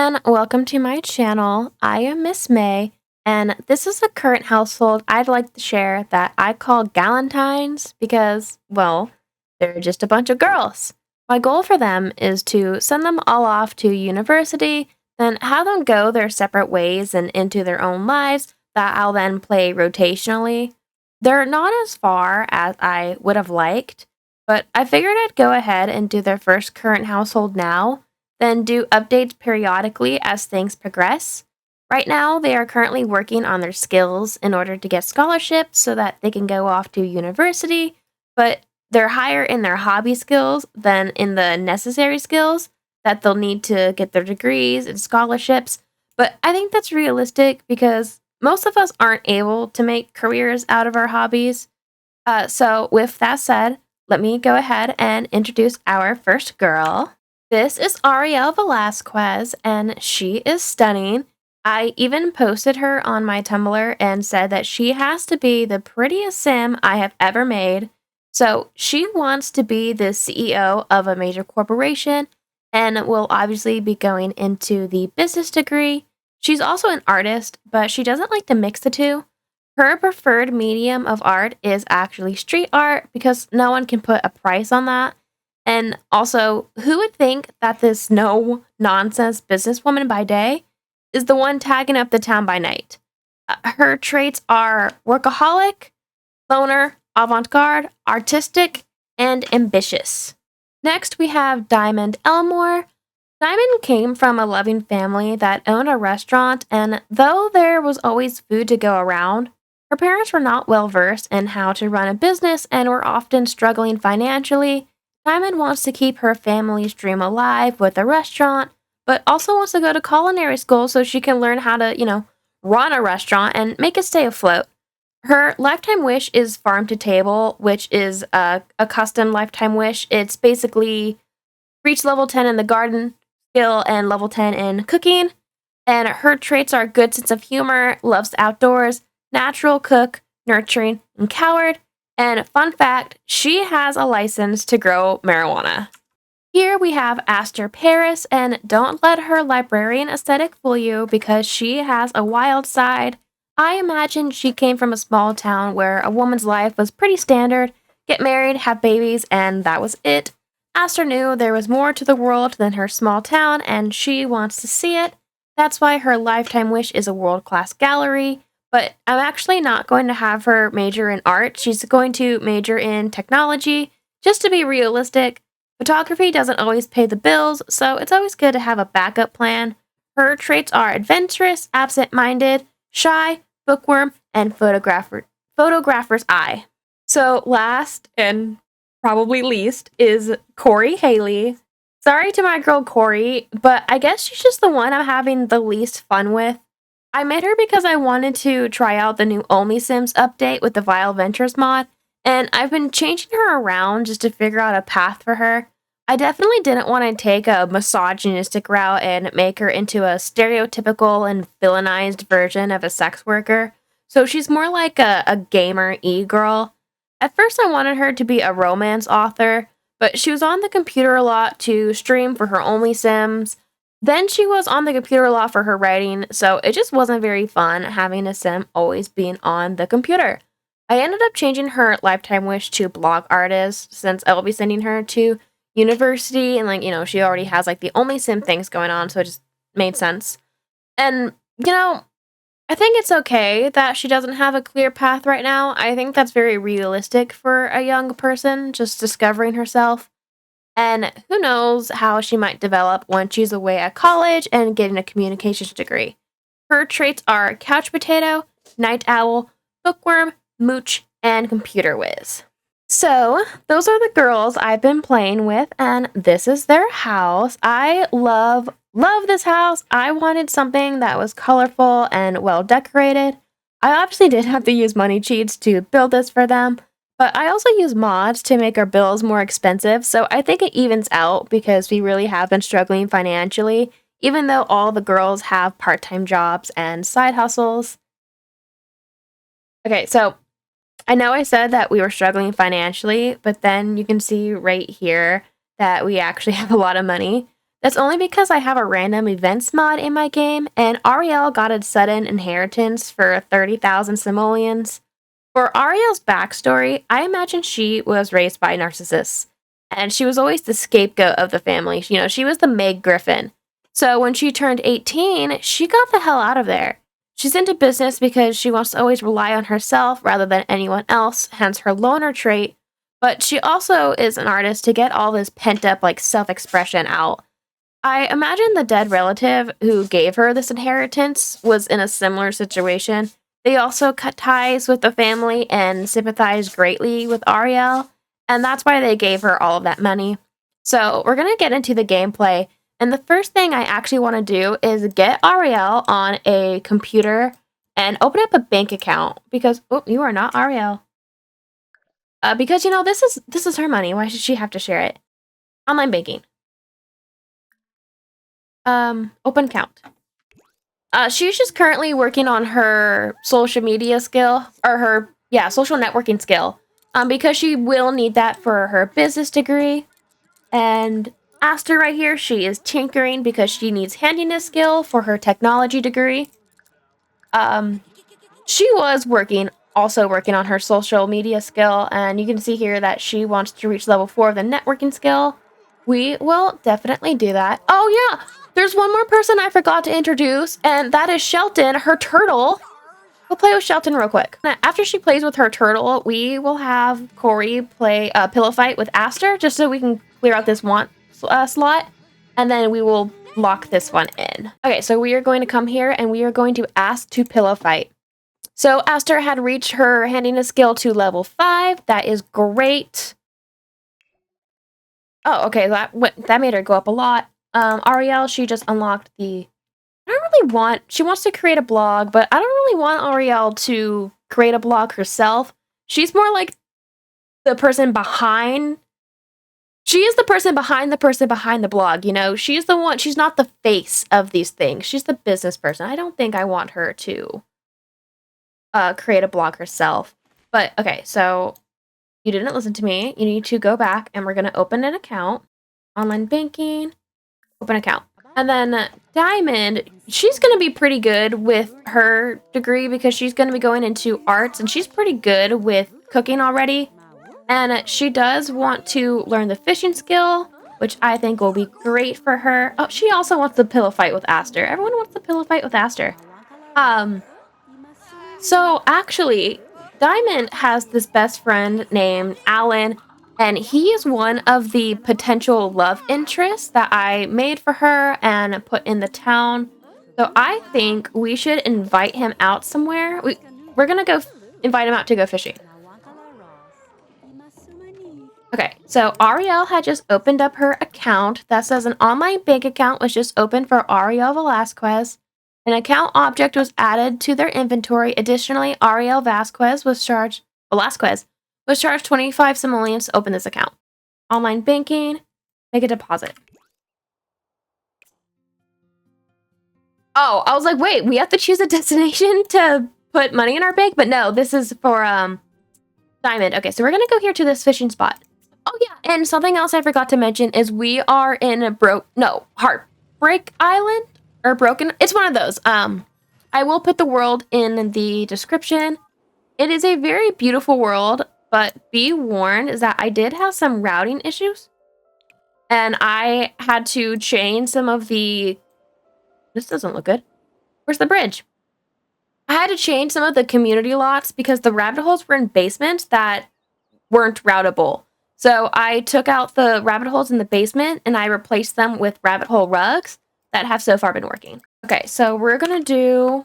and welcome to my channel. I am Miss May, and this is a current household I'd like to share that I call Galentines because, well, they're just a bunch of girls. My goal for them is to send them all off to university, then have them go their separate ways and into their own lives that I'll then play rotationally. They're not as far as I would have liked, but I figured I'd go ahead and do their first current household now, then do updates periodically as things progress. Right now, they are currently working on their skills in order to get scholarships so that they can go off to university, but they're higher in their hobby skills than in the necessary skills that they'll need to get their degrees and scholarships. But I think that's realistic because most of us aren't able to make careers out of our hobbies. So, with that said, let me go ahead and introduce our first girl. This is Ariel Velasquez, and she is stunning. I even posted her on my Tumblr and said that she has to be the prettiest sim I have ever made. So, she wants to be the CEO of a major corporation and will obviously be going into the business degree. She's also an artist, but she doesn't like to mix the two. Her preferred medium of art is actually street art because no one can put a price on that. And also, who would think that this no nonsense businesswoman by day is the one tagging up the town by night? Her traits are workaholic, loner, avant garde, artistic, and ambitious. Next, we have Diamond Elmore. Diamond came from a loving family that owned a restaurant, and though there was always food to go around, her parents were not well versed in how to run a business and were often struggling financially. Diamond wants to keep her family's dream alive with a restaurant, but also wants to go to culinary school so she can learn how to, run a restaurant and make it stay afloat. Her lifetime wish is farm to table, which is a custom lifetime wish. It's basically reach level 10 in the garden skill and level 10 in cooking. And her traits are good sense of humor, loves the outdoors, natural cook, nurturing, and coward. And fun fact, she has a license to grow marijuana. Here we have Aster Paris, and don't let her librarian aesthetic fool you because she has a wild side. I imagine she came from a small town where a woman's life was pretty standard, get married, have babies, and that was it. Aster knew there was more to the world than her small town, and she wants to see it. That's why her lifetime wish is a world-class gallery. But I'm actually not going to have her major in art. She's going to major in technology. Just to be realistic, photography doesn't always pay the bills, so it's always good to have a backup plan. Her traits are adventurous, absent-minded, shy, bookworm, and photographer's eye. So last and probably least is Corey Haley. Sorry to my girl Corey, but I guess she's just the one I'm having the least fun with. I made her because I wanted to try out the new OnlySims update with the Vile Ventures mod, and I've been changing her around just to figure out a path for her. I definitely didn't want to take a misogynistic route and make her into a stereotypical and villainized version of a sex worker, so she's more like a gamer e-girl. At first I wanted her to be a romance author, but she was on the computer a lot to stream for her OnlySims. Then she was on the computer a lot for her writing, so it just wasn't very fun having a sim always being on the computer. I ended up changing her lifetime wish to blog artist since I will be sending her to university and she already has the only sim things going on, so it just made sense. And I think it's okay that she doesn't have a clear path right now. I think that's very realistic for a young person just discovering herself. And who knows how she might develop when she's away at college and getting a communications degree. Her traits are couch potato, night owl, bookworm, mooch, and computer whiz. So, those are the girls I've been playing with, and this is their house. I love this house. I wanted something that was colorful and well decorated. I obviously did have to use money cheats to build this for them, but I also use mods to make our bills more expensive, so I think it evens out because we really have been struggling financially, even though all the girls have part-time jobs and side hustles. Okay, so I know I said that we were struggling financially, but then you can see right here that we actually have a lot of money. That's only because I have a random events mod in my game, and Ariel got a sudden inheritance for 30,000 simoleons. For Ariel's backstory, I imagine she was raised by narcissists, and she was always the scapegoat of the family. You know, she was the Meg Griffin. So when she turned 18, she got the hell out of there. She's into business because she wants to always rely on herself rather than anyone else, hence her loner trait. But she also is an artist to get all this pent up, like, self expression out. I imagine the dead relative who gave her this inheritance was in a similar situation. They also cut ties with the family and sympathized greatly with Ariel, and that's why they gave her all of that money. So, we're gonna get into the gameplay, and the first thing I actually want to do is get Ariel on a computer and open up a bank account because oh, you are not Ariel. Because this is her money. Why should she have to share it? Online banking. Open account. She's just currently working on her social media skill, or her, yeah, social networking skill, because she will need that for her business degree. And Aster right here, she is tinkering because she needs handiness skill for her technology degree. Um, she was also working on her social media skill, and you can see here that she wants to reach level 4 of the networking skill. We will definitely do that. Oh yeah, there's one more person I forgot to introduce, and that is Shelton, her turtle. We'll play with Shelton real quick. After she plays with her turtle, we will have Corey play a pillow fight with Aster, just so we can clear out this slot, and then we will lock this one in. Okay, so we are going to come here, and we are going to ask to pillow fight. So Aster had reached her handiness skill to level 5. That is great. Oh, okay, that made her go up a lot. Ariel, she just unlocked the... She wants to create a blog, but I don't really want Ariel to create a blog herself. She's more like the person behind... She is the person behind the blog, you know? She's not the face of these things. She's the business person. I don't think I want her to create a blog herself. But, okay, so you didn't listen to me. You need to go back, and we're going to open an account. Online banking. Open account. And then Diamond, she's going to be pretty good with her degree because she's going to be going into arts, and she's pretty good with cooking already. And she does want to learn the fishing skill, which I think will be great for her. Oh, she also wants the pillow fight with Aster. Everyone wants the pillow fight with Aster. So actually, Diamond has this best friend named Alan, and he is one of the potential love interests that I made for her and put in the town. So I think we should invite him out somewhere. We're gonna go invite him out to go fishing. Okay, so Ariel had just opened up her account. That says an online bank account was just opened for Ariel Velasquez. An account object was added to their inventory. Additionally, Ariel Velasquez was charged 25 simoleons to open this account. Online banking, make a deposit. Oh, I was like, wait, we have to choose a destination to put money in our bank? But no, this is for Diamond. Okay, so we're gonna go here to this fishing spot. Oh yeah, and something else I forgot to mention is we are in Heartbreak Island or Broken. It's one of those. I will put the world in the description. It is a very beautiful world, but be warned is that I did have some routing issues, and I had to change some of the. This doesn't look good. Where's the bridge? I had to change some of the community lots because the rabbit holes were in basements that weren't routable. So I took out the rabbit holes in the basement and I replaced them with rabbit hole rugs that have so far been working. Okay, so we're gonna do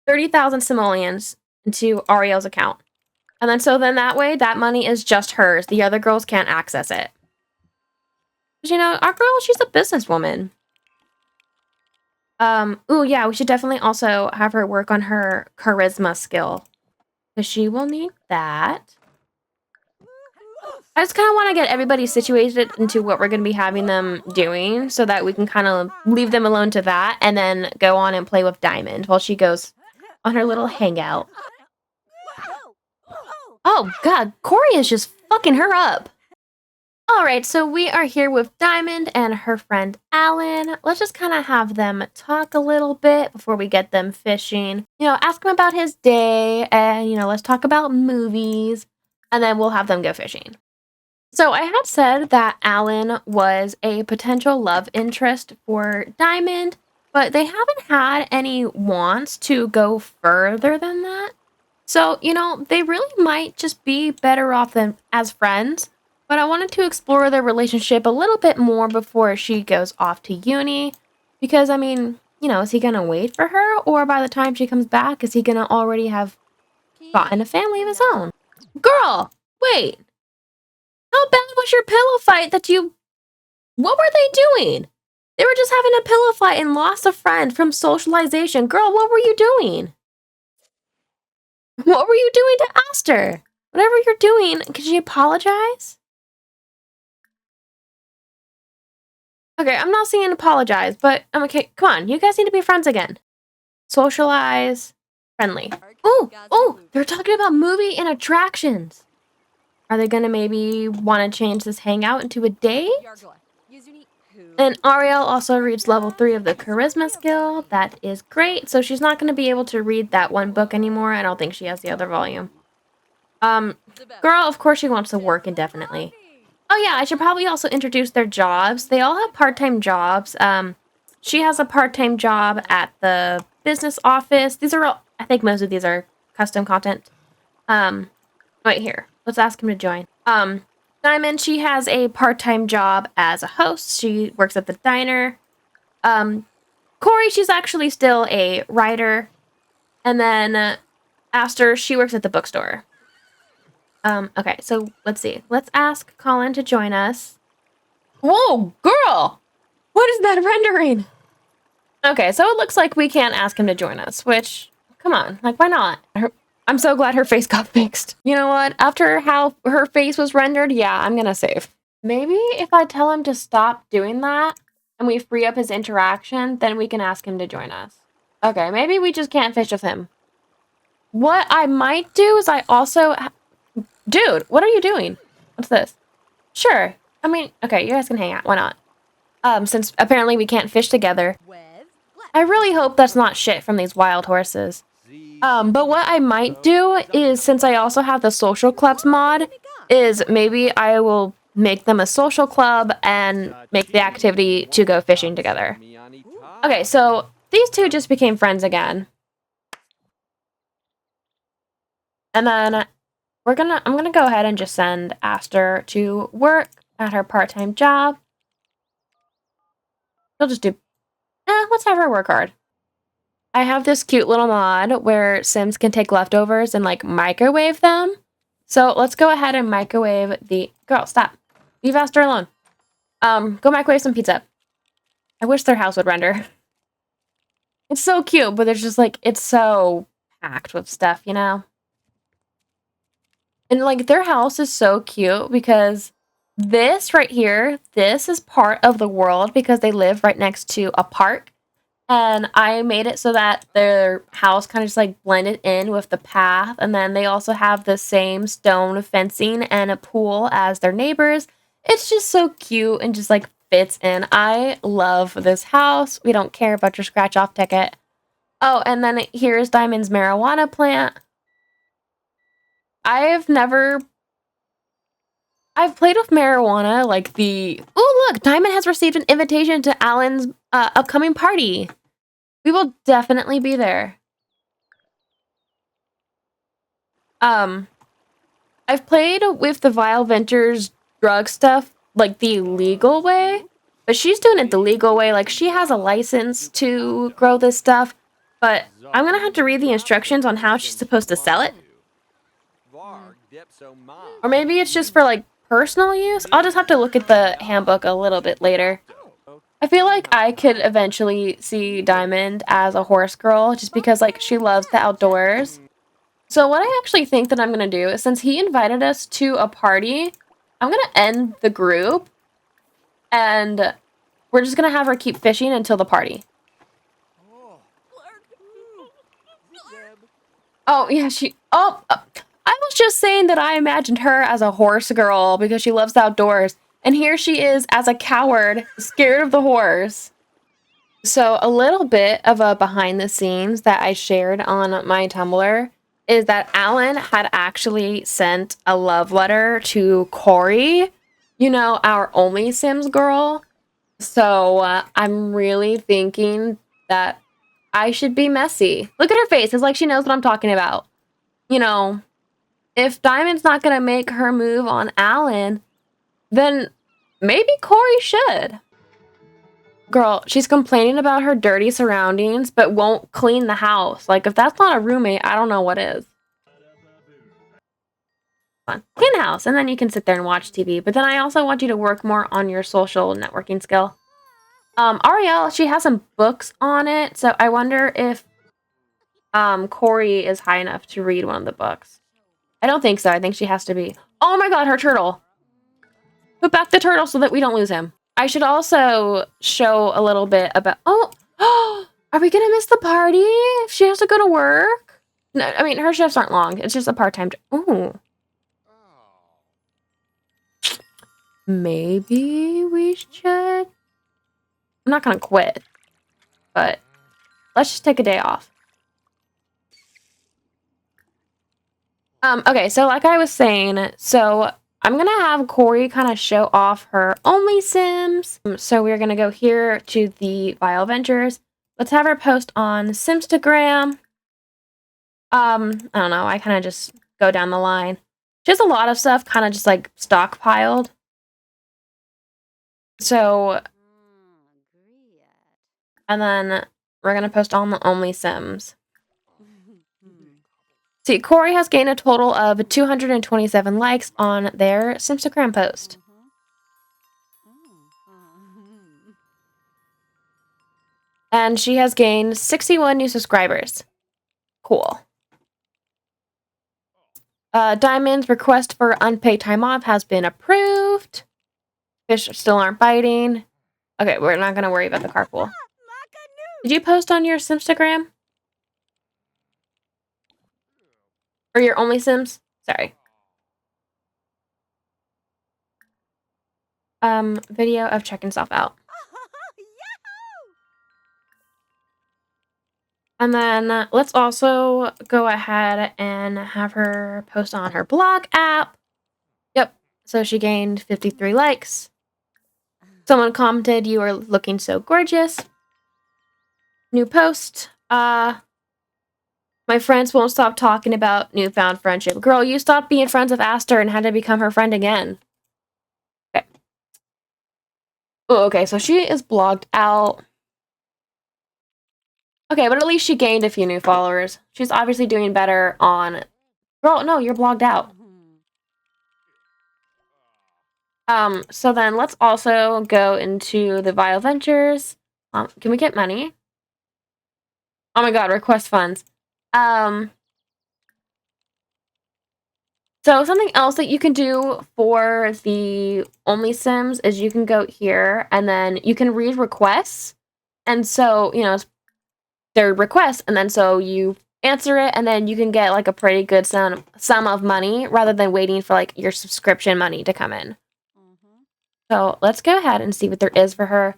30,000 simoleons into Ariel's account. And then that way, that money is just hers. The other girls can't access it. Because, you know, our girl, she's a businesswoman. Ooh, yeah, we should definitely also have her work on her charisma skill. Because she will need that. I just kind of want to get everybody situated into what we're going to be having them doing so that we can kind of leave them alone to that and then go on and play with Diamond while she goes on her little hangout. Oh, God, Corey is just fucking her up. Alright, so we are here with Diamond and her friend Alan. Let's just kind of have them talk a little bit before we get them fishing. Ask him about his day and, let's talk about movies and then we'll have them go fishing. So I had said that Alan was a potential love interest for Diamond, but they haven't had any wants to go further than that. So, they really might just be better off than as friends, but I wanted to explore their relationship a little bit more before she goes off to uni. Because, is he gonna wait for her, or by the time she comes back, is he gonna already have gotten a family of his own? Girl, wait, how bad was your pillow fight that you. What were they doing? They were just having a pillow fight and lost a friend from socialization. Girl, what were you doing? What were you doing to Aster? Whatever you're doing, can she apologize? Okay, I'm not saying apologize, but I'm okay. Come on, you guys need to be friends again. Socialize, friendly. Oh, they're talking about movie and attractions. Are they gonna maybe want to change this hangout into a date? And Ariel also reads level 3 of the charisma skill. That is great. So she's not going to be able to read that one book anymore. I don't think she has the other volume. Girl, of course she wants to work indefinitely. Oh yeah, I should probably also introduce their jobs. They all have part-time jobs. She has a part-time job at the business office. These are all, I think most of these are custom content. Right here. Let's ask him to join. Diamond, she has a part-time job as a host. She works at the diner. Corey, she's actually still a writer. And then Aster, she works at the bookstore. Okay, so let's see. Let's ask Colin to join us. Whoa, girl! What is that rendering? Okay, so it looks like we can't ask him to join us, which, come on, like, why not? I'm so glad her face got fixed. You know what? After how her face was rendered, yeah, I'm gonna save. Maybe if I tell him to stop doing that and we free up his interaction, then we can ask him to join us. Okay, maybe we just can't fish with him. What I might do is I also... Dude, what are you doing? What's this? Sure. Okay, you guys can hang out. Why not? Since apparently we can't fish together. I really hope that's not shit from these wild horses. But what I might do is, since I also have the social clubs mod, is maybe I will make them a social club and make the activity to go fishing together. Okay, so these two just became friends again. And then I'm gonna go ahead and just send Aster to work at her part-time job. She'll just do, let's have her work hard. I have this cute little mod where Sims can take leftovers and like microwave them. So let's go ahead and microwave the... Girl, stop. Leave Aster alone. Go microwave some pizza. I wish their house would render. It's so cute, but there's just like, it's so packed with stuff, you know? And like their house is so cute because this right here, this is part of the world because they live right next to a park. And I made it so that their house kind of just like blended in with the path. And then they also have the same stone fencing and a pool as their neighbors. It's just so cute and just like fits in. I love this house. We don't care about your scratch off ticket. Oh, and then here's Diamond's marijuana plant. I've played with marijuana like the... Oh, look, Diamond has received an invitation to Alan's upcoming party. We will definitely be there. I've played with the Vile Ventures drug stuff like the legal way, but she's doing it the legal way. Like she has a license to grow this stuff, but I'm gonna have to read the instructions on how she's supposed to sell it. Or maybe it's just for like personal use. I'll just have to look at the handbook a little bit later. I feel like I could eventually see Diamond as a horse girl just because like she loves the outdoors. So what I actually think that I'm gonna do is, since he invited us to a party, I'm gonna end the group and we're just gonna have her keep fishing until the party. Oh yeah, I was just saying that I imagined her as a horse girl because she loves the outdoors. And here she is as a coward, scared of the horse. So a little bit of a behind the scenes that I shared on my Tumblr is that Alan had actually sent a love letter to Corey, you know, our only Sims girl. So I'm really thinking that I should be messy. Look at her face. It's like she knows what I'm talking about. You know, if Diamond's not going to make her move on Alan, then maybe Corey should. Girl, she's complaining about her dirty surroundings, but won't clean the house. Like, if that's not a roommate, I don't know what is. Fun. Clean the house, and then you can sit there and watch TV. But then I also want you to work more on your social networking skill. Ariel, she has some books on it, so I wonder if Corey is high enough to read one of the books. I don't think so. I think she has to be. Oh my god, her turtle! Put back the turtle so that we don't lose him. I should also show a little bit about... Oh! Are we gonna miss the party if she has to go to work? No, I mean, her shifts aren't long. It's just a part-time... Ooh. Maybe we should... I'm not gonna quit, but let's just take a day off. Okay, so like I was saying, so I'm gonna have Corey kind of show off her only Sims. So we're gonna go here to the Vile Ventures. Let's have her post on Simstagram. I don't know, I kind of just go down the line. She has a lot of stuff kind of just like stockpiled. So, and then we're gonna post on the only Sims. See, Corey has gained a total of 227 likes on their Simstagram post. And she has gained 61 new subscribers. Cool. Diamond's request for unpaid time off has been approved. Fish still aren't biting. Okay, we're not going to worry about the carpool. Did you post on your Simstagram? Or your only Sims? Sorry. Video of checking stuff out. And then let's also go ahead and have her post on her blog app. Yep. So she gained 53 likes. Someone commented, "You are looking so gorgeous." New post. My friends won't stop talking about newfound friendship. Girl, you stopped being friends with Aster and had to become her friend again. Okay. Oh, okay, so she is blogged out. Okay, but at least she gained a few new followers. She's obviously doing better on... Girl, no, you're blogged out. So then let's also go into the Vile Ventures. Can we get money? Oh my god, request funds. So something else that you can do for the only Sims is you can go here and then you can read requests. And so, you know, they're requests, and then so you answer it, and then you can get like a pretty good sum of money rather than waiting for like your subscription money to come in. So let's go ahead and see what there is for her.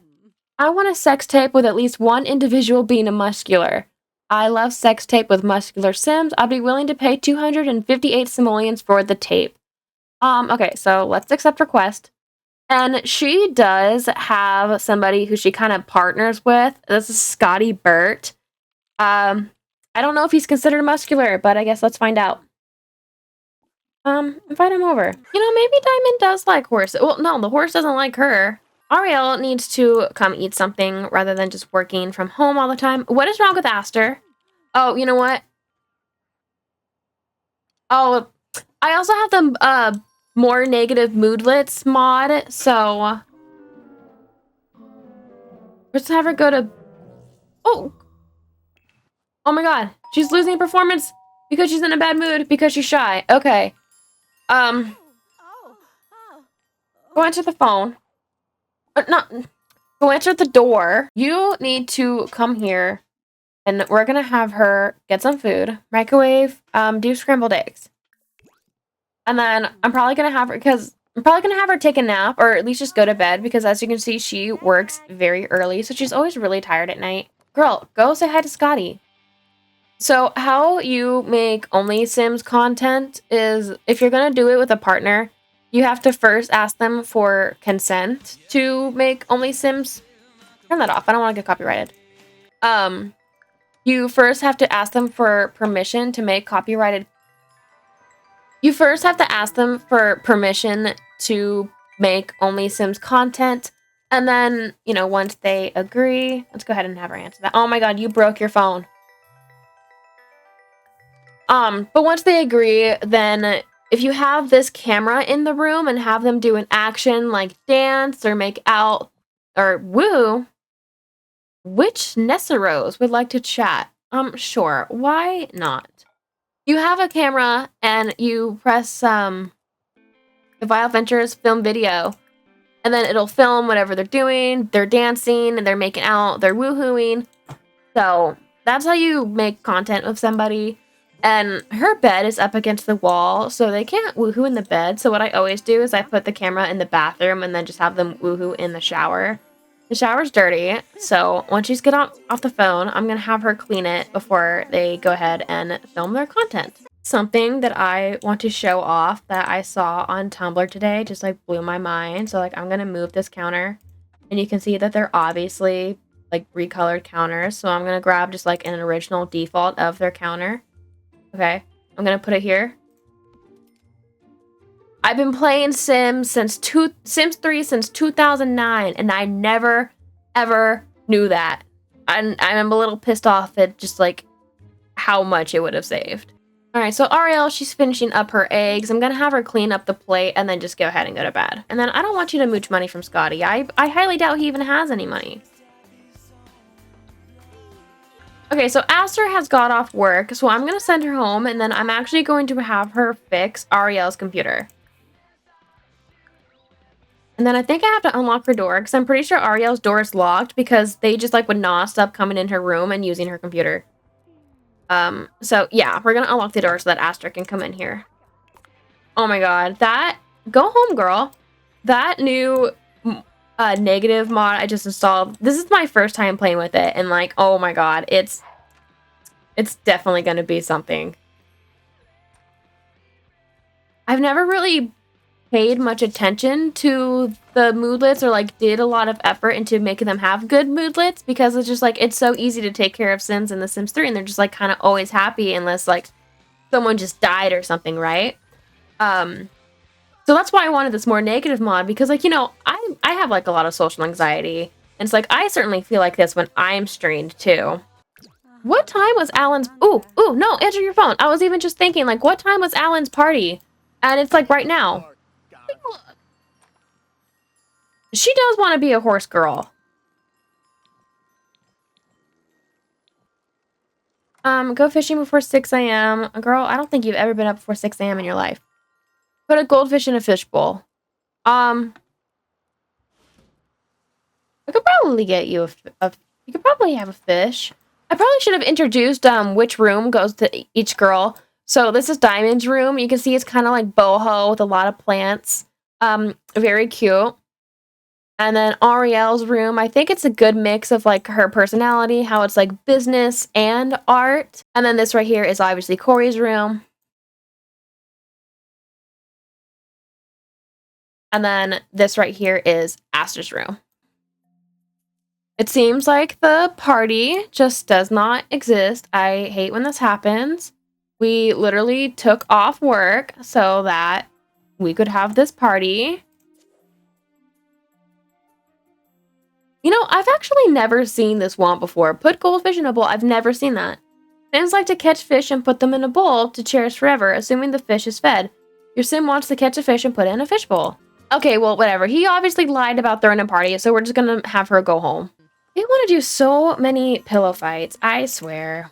I want a sex tape with at least one individual being a muscular. I love sex tape with muscular Sims. I'd be willing to pay 258 simoleons for the tape. Okay, so let's accept request. And she does have somebody who she kind of partners with. This is Scotty Burt. I don't know if he's considered muscular, but I guess let's find out. Invite him over. You know, maybe Diamond does like horses. Well, no, the horse doesn't like her. Ariel needs to come eat something rather than just working from home all the time. What is wrong with Aster? Oh, you know what? Oh, I also have the more negative moodlets mod, so let's have her go to... Oh my god, she's losing performance because she's in a bad mood because she's shy. Okay. Go answer the phone. Go answer the door. You need to come here, and we're gonna have her get some food, microwave, do scrambled eggs. And then I'm probably gonna have her, because I'm probably gonna have her take a nap or at least just go to bed because as you can see, she works very early, so she's always really tired at night. Girl, go say hi to Scotty. So how you make only Sims content is if you're gonna do it with a partner, you have to first ask them for consent to make only Sims. Turn that off. I don't want to get copyrighted. You first have to ask them for permission to make copyrighted. You first have to ask them for permission to make only Sims content. And then, you know, once they agree, let's go ahead and have her answer that. Oh my god, you broke your phone. But once they agree, then if you have this camera in the room and have them do an action like dance or make out or woo, which Nesseros would like to chat? Sure. Why not? You have a camera and you press the Vile Ventures film video, and then it'll film whatever they're doing. They're dancing and they're making out, they're woohooing. So that's how you make content with somebody. And her bed is up against the wall, so they can't woohoo in the bed. So what I always do is I put the camera in the bathroom and then just have them woohoo in the shower. The shower's dirty, so once she's get off the phone, I'm gonna have her clean it before they go ahead and film their content. Something that I want to show off that I saw on Tumblr today just like blew my mind. So like I'm gonna move this counter, and you can see that they're obviously like recolored counters. So I'm gonna grab just like an original default of their counter. Okay, I'm gonna put it here. I've been playing Sims 3 since 2009, and I never, ever knew that. I'm a little pissed off at just, like, how much it would have saved. Alright, so Ariel, she's finishing up her eggs. I'm gonna have her clean up the plate and then just go ahead and go to bed. And then I don't want you to mooch money from Scotty. I highly doubt he even has any money. Okay, so Aster has got off work, so I'm gonna send her home, and then I'm actually going to have her fix Ariel's computer. And then I think I have to unlock her door, because I'm pretty sure Ariel's door is locked, because they just, like, would not stop coming in her room and using her computer. So, yeah, we're gonna unlock the door so that Aster can come in here. Oh my god, go home, girl. That new, negative mod I just installed, this is my first time playing with it, and, like, oh my god, it's definitely gonna be something. I've never really paid much attention to the moodlets or like did a lot of effort into making them have good moodlets because it's just like it's so easy to take care of Sims in The Sims 3 and they're just like kind of always happy unless like someone just died or something, right? So that's why I wanted this more negative mod because like, you know, I have like a lot of social anxiety and it's like I certainly feel like this when I'm strained too. What time was Alan's ooh, no, answer your phone. I was even just thinking like what time was Alan's party? And it's like right now. She does want to be a horse girl. Go fishing before 6 a.m. Girl, I don't think you've ever been up before 6 a.m. in your life. Put a goldfish in a fishbowl. I could probably get you you could probably have a fish. I probably should have introduced which room goes to each girl. So this is Diamond's room. You can see it's kind of like boho with a lot of plants. Very cute. And then Ariel's room, I think it's a good mix of like her personality, how it's like business and art. And then this right here is obviously Corey's room. And then this right here is Aster's room. It seems like the party just does not exist. I hate when this happens. We literally took off work so that we could have this party. You know, I've actually never seen this want before. Put goldfish in a bowl. I've never seen that. Sims like to catch fish and put them in a bowl to cherish forever, assuming the fish is fed. Your sim wants to catch a fish and put it in a fish bowl. Okay, well, whatever. He obviously lied about throwing a party, so we're just gonna have her go home. They want to do so many pillow fights, I swear.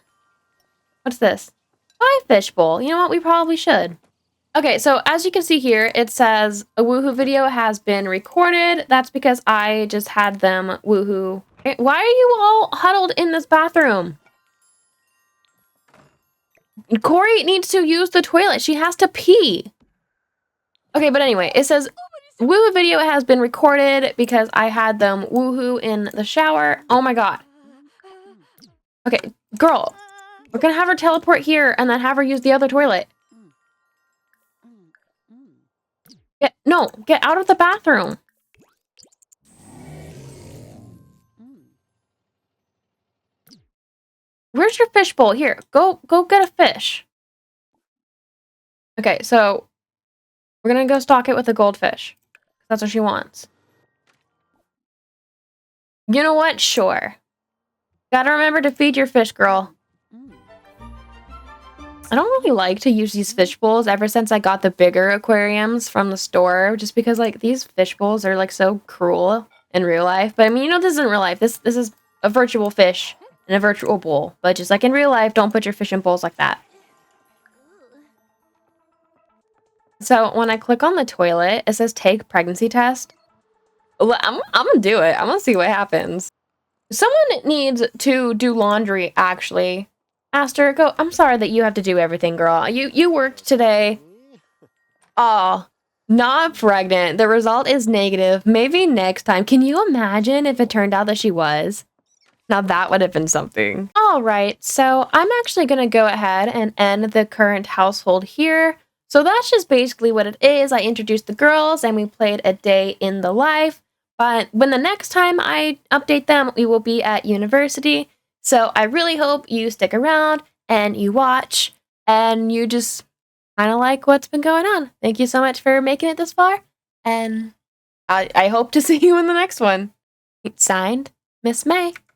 What's this? Buy a fish bowl. You know what? We probably should. Okay, so as you can see here, it says a woohoo video has been recorded. That's because I just had them woohoo. Why are you all huddled in this bathroom? Corey needs to use the toilet. She has to pee. Okay, but anyway, it says woohoo video has been recorded because I had them woohoo in the shower. Oh my god. Okay, girl, we're gonna have her teleport here and then have her use the other toilet. Get out of the bathroom. Where's your fish bowl? Here, go get a fish. Okay, so we're gonna go stock it with a goldfish. That's what she wants. You know what? Sure. Gotta remember to feed your fish, girl. I don't really like to use these fish bowls ever since I got the bigger aquariums from the store, just because like these fish bowls are like so cruel in real life. But I mean, you know, this isn't real life. This is a virtual fish in a virtual bowl. But just like in real life, don't put your fish in bowls like that. So when I click on the toilet, it says take pregnancy test. Well, I'm gonna do it. I'm gonna see what happens. Someone needs to do laundry, actually. Aster, go. I'm sorry that you have to do everything, girl. You worked today. Oh, not pregnant. The result is negative. Maybe next time. Can you imagine if it turned out that she was? Now that would have been something. All right, so I'm actually gonna go ahead and end the current household here. So that's just basically what it is. I introduced the girls and we played a day in the life. But when the next time I update them, we will be at university. So I really hope you stick around and you watch and you just kind of like what's been going on. Thank you so much for making it this far. And I hope to see you in the next one. Signed, Miss May.